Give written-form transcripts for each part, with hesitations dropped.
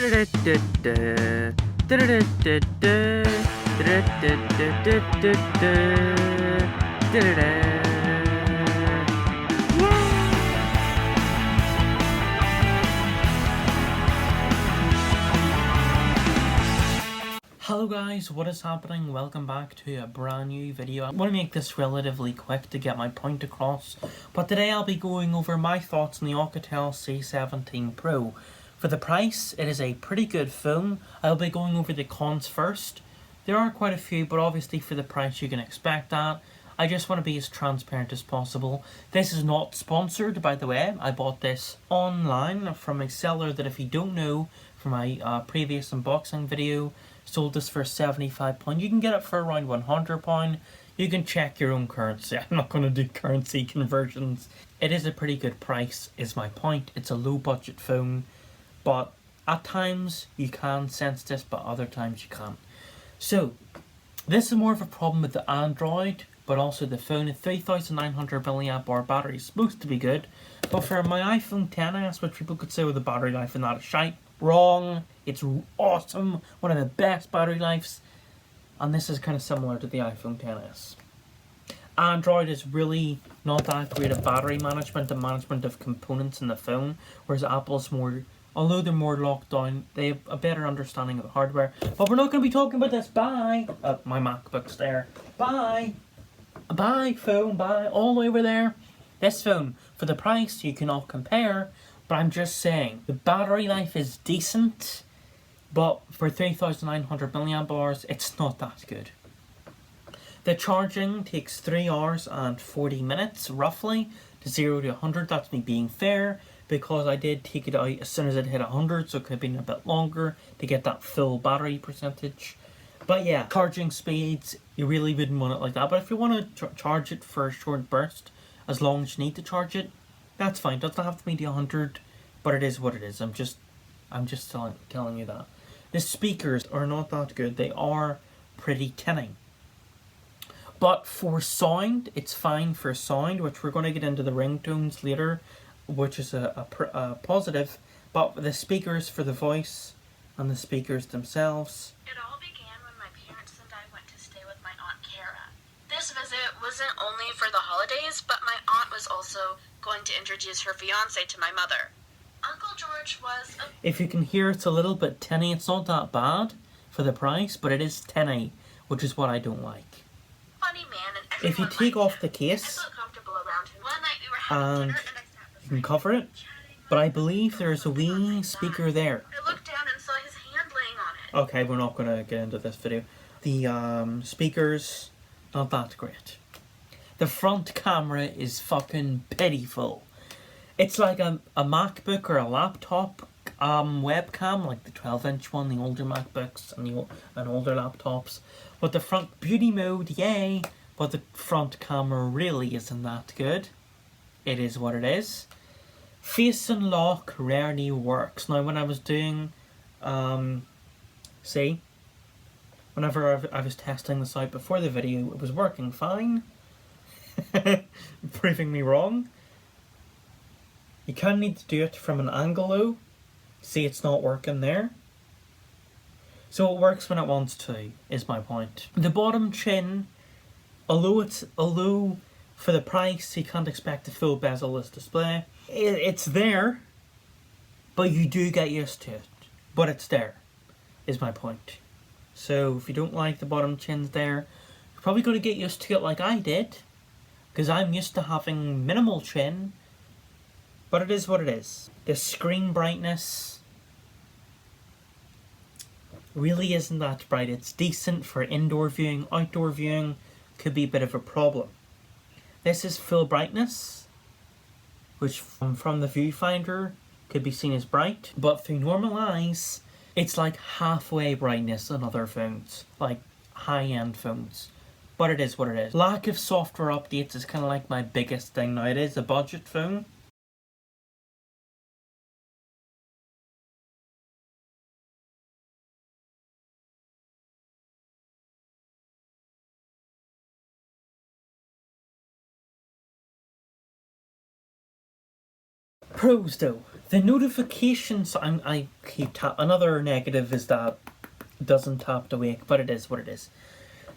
Hello guys, what is happening? Welcome back to a brand new video. I want to make this relatively quick to get my point across, but today I'll be going over my thoughts on the Oukitel C17 Pro. For the price, it is a pretty good phone. I'll be going over the cons first. There are quite a few, but obviously for the price you can expect that. I just want to be as transparent as possible. This is not sponsored, by the way. I bought this online from a seller that, if you don't know from my previous unboxing video, sold this for £75. You can get it for around £100. You can check your own currency. I'm not going to do currency conversions. It is a pretty good price, is my point. It's a low budget phone, but at times you can sense this, but other times you can't. So, this is more of a problem with the Android, but also the phone. A 3900 mAh battery is supposed to be good, but for my iPhone XS, which people could say with the battery life and that is shite, wrong. It's awesome, one of the best battery lives, and this is kind of similar to the iPhone XS. Android is really not that great at battery management and management of components in the phone, whereas Apple's more, although they're more locked down, they have a better understanding of the hardware. But we're not going to be talking about this. Bye! My MacBook's there. Bye! Bye, phone, bye, all the way over there. This phone, for the price, you cannot compare, but I'm just saying, the battery life is decent, but for 3900 mAh, it's not that good. The charging takes 3 hours and 40 minutes, roughly, to 0 to 100. That's me being fair, because I did take it out as soon as it hit 100, so it could have been a bit longer to get that full battery percentage. But yeah, charging speeds, you really wouldn't want it like that. But if you want to charge it for a short burst, as long as you need to charge it, that's fine. It doesn't have to be the 100, but it is what it is. I'm just telling you that. The speakers are not that good. They are pretty tinny. But for sound, it's fine for sound, which we're going to get into the ringtones later, which is a positive. But the speakers for the voice and the speakers themselves. It all began when my parents and I went to stay with my Aunt Kara. This visit wasn't only for the holidays, but my aunt was also going to introduce her fiancé to my mother. Uncle George was a... If you can hear, it's a little bit tinny. It's not that bad for the price, but it is tinny, which is what I don't like. funny man, and If you take off the case, I felt comfortable around him. One night we were having dinner, and I sat you can cover it, but I believe there's a wee speaker there. I looked down and saw his hand laying on it. Okay, we're not going to get into this video. The speakers, not that great. The front camera is fucking pitiful. It's like a MacBook or a laptop webcam, like the 12-inch one, the older MacBooks and older laptops. But the front beauty mode, yay! But the front camera really isn't that good. It is what it is. Face unlock rarely works. Now, when I was doing, whenever I was testing this out before the video, it was working fine. Proving me wrong. You kind of need to do it from an angle though. See, it's not working there. So it works when it wants to, is my point. The bottom chin, although for the price you can't expect a full bezel-less display, it's there, but you do get used to it. But it's there, is my point. So if you don't like the bottom chins there, you're probably going to get used to it like I did, because I'm used to having minimal chin. But it is what it is. The screen brightness really isn't that bright. It's decent for indoor viewing. Outdoor viewing could be a bit of a problem. This is full brightness, which from the viewfinder could be seen as bright. But through normal eyes, it's like halfway brightness on other phones, like high-end phones. But it is what it is. Lack of software updates is kind of like my biggest thing now. It is a budget phone. Pros though, The notifications, I keep another negative is that it doesn't tap to wake, but it is what it is.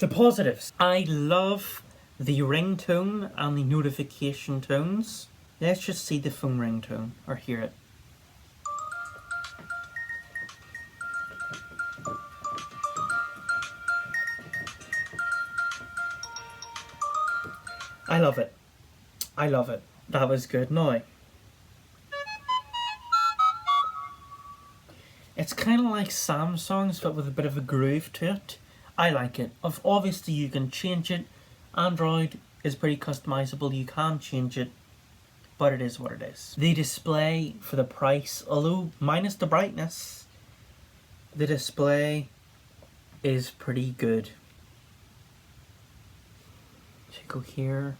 The positives. I love the ringtone and the notification tones. Let's just see the phone ringtone, or hear it. I love it. I love it. That was good. Now, it's kind of like Samsung's, but with a bit of a groove to it. I like it. Obviously, you can change it. Android is pretty customizable. You can change it, but it is what it is. The display for the price, although minus the brightness, the display is pretty good. So go here.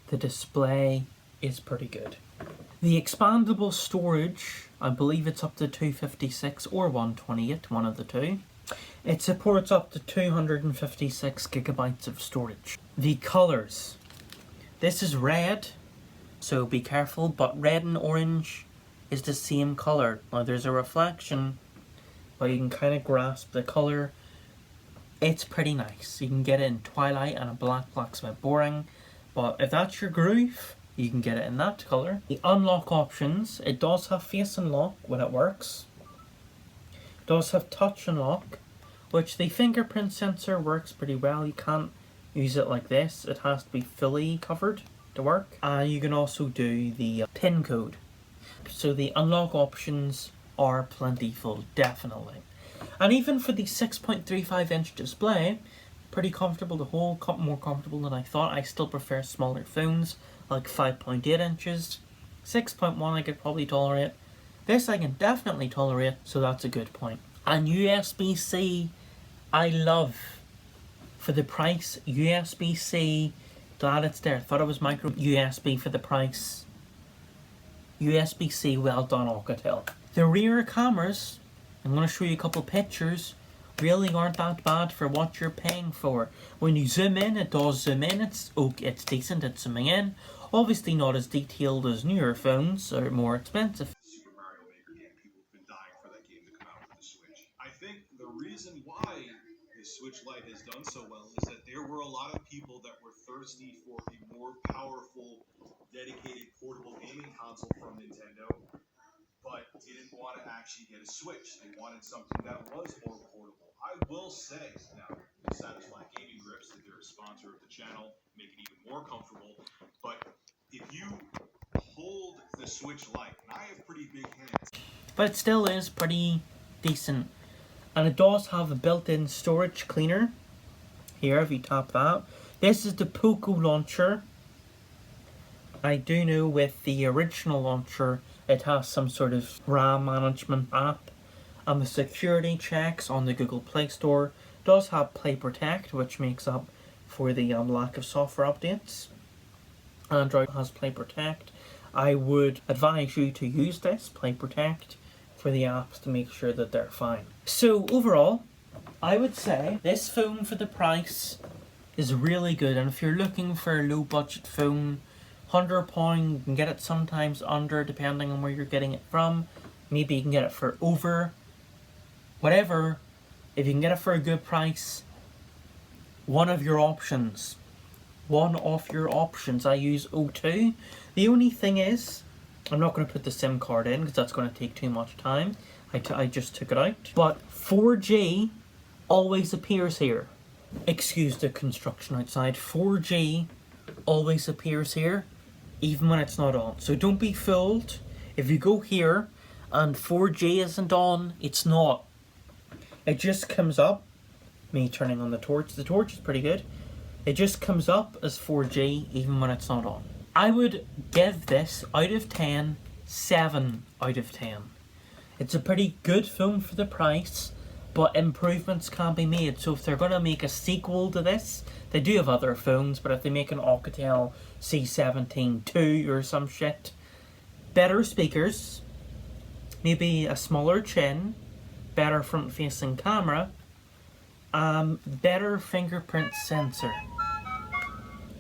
The display is pretty good. The expandable storage, I believe it's up to 256 or 128, one of the two. It supports up to 256 gigabytes of storage. The colors. This is red, so be careful, but red and orange is the same color. Now there's a reflection, but you can kind of grasp the color. It's pretty nice. You can get it in twilight and a black's a bit boring, but if that's your groove, you can get it in that color. The unlock options, it does have face unlock when it works. It does have touch unlock, which the fingerprint sensor works pretty well. You can't use it like this. It has to be fully covered to work. And you can also do the PIN code. So the unlock options are plentiful, definitely. And even for the 6.35 inch display, pretty comfortable to hold, more comfortable than I thought. I still prefer smaller phones, like 5.8 inches. 6.1 I could probably tolerate. This I can definitely tolerate, so that's a good point. And USB-C, I love. For the price, USB-C, glad it's there. Thought it was micro USB for the price. USB-C, well done Oukitel. The rear cameras, I'm going to show you a couple pictures, really aren't that bad for what you're paying for. When you zoom in, it does zoom in, it's decent at zooming in. Obviously not as detailed as newer phones, or more expensive. Super Mario Maker game, people have been dying for that game to come out with the Switch. I think the reason why the Switch Lite has done so well is that there were a lot of people that were thirsty for a more powerful, dedicated portable gaming console from Nintendo, but didn't want to actually get a Switch. They wanted something that was more portable. I will say, now, Satisfy Gaming Grips, that they're a sponsor of the channel, make it even more comfortable, but if you hold the Switch Lite, and I have pretty big hands, But it still is pretty decent. And it does have a built-in storage cleaner. Here, if you tap that. This is the Poco launcher. I do know with the original launcher, it has some sort of RAM management app. And the security checks on the Google Play Store does have Play Protect, which makes up for the lack of software updates. Android has Play Protect. I would advise you to use this, Play Protect, for the apps to make sure that they're fine. So overall, I would say this phone for the price is really good. And if you're looking for a low budget phone, £100, you can get it sometimes under, depending on where you're getting it from. Maybe you can get it for over, whatever. If you can get it for a good price, one of your options. I use O2. The only thing is, I'm not going to put the SIM card in because that's going to take too much time. I just took it out. But 4G always appears here. Excuse the construction outside. 4G always appears here, even when it's not on. So don't be fooled. If you go here and 4G isn't on, it's not. It just comes up. Me turning on the torch. The torch is pretty good. It just comes up as 4G even when it's not on. I would give this, out of 10, 7 out of 10. It's a pretty good phone for the price, but improvements can be made. So if they're going to make a sequel to this, they do have other phones, but if they make an Oukitel C17 2 or some shit, better speakers, maybe a smaller chin, better front-facing camera, better fingerprint sensor,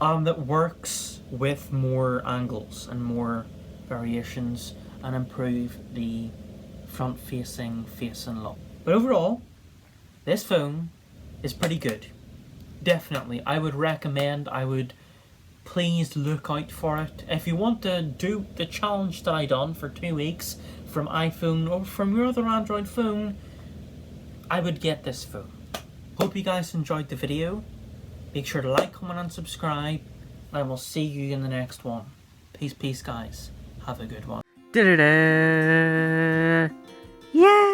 that works with more angles and more variations and improve the front-facing look. But overall, this phone is pretty good. Definitely, I would recommend, please look out for it. If you want to do the challenge that I done for 2 weeks from iPhone or from your other Android phone, I would get this phone. Hope you guys enjoyed the video. Make sure to like, comment and subscribe, and I will see you in the next one. Peace, guys. Have a good one. Yeah!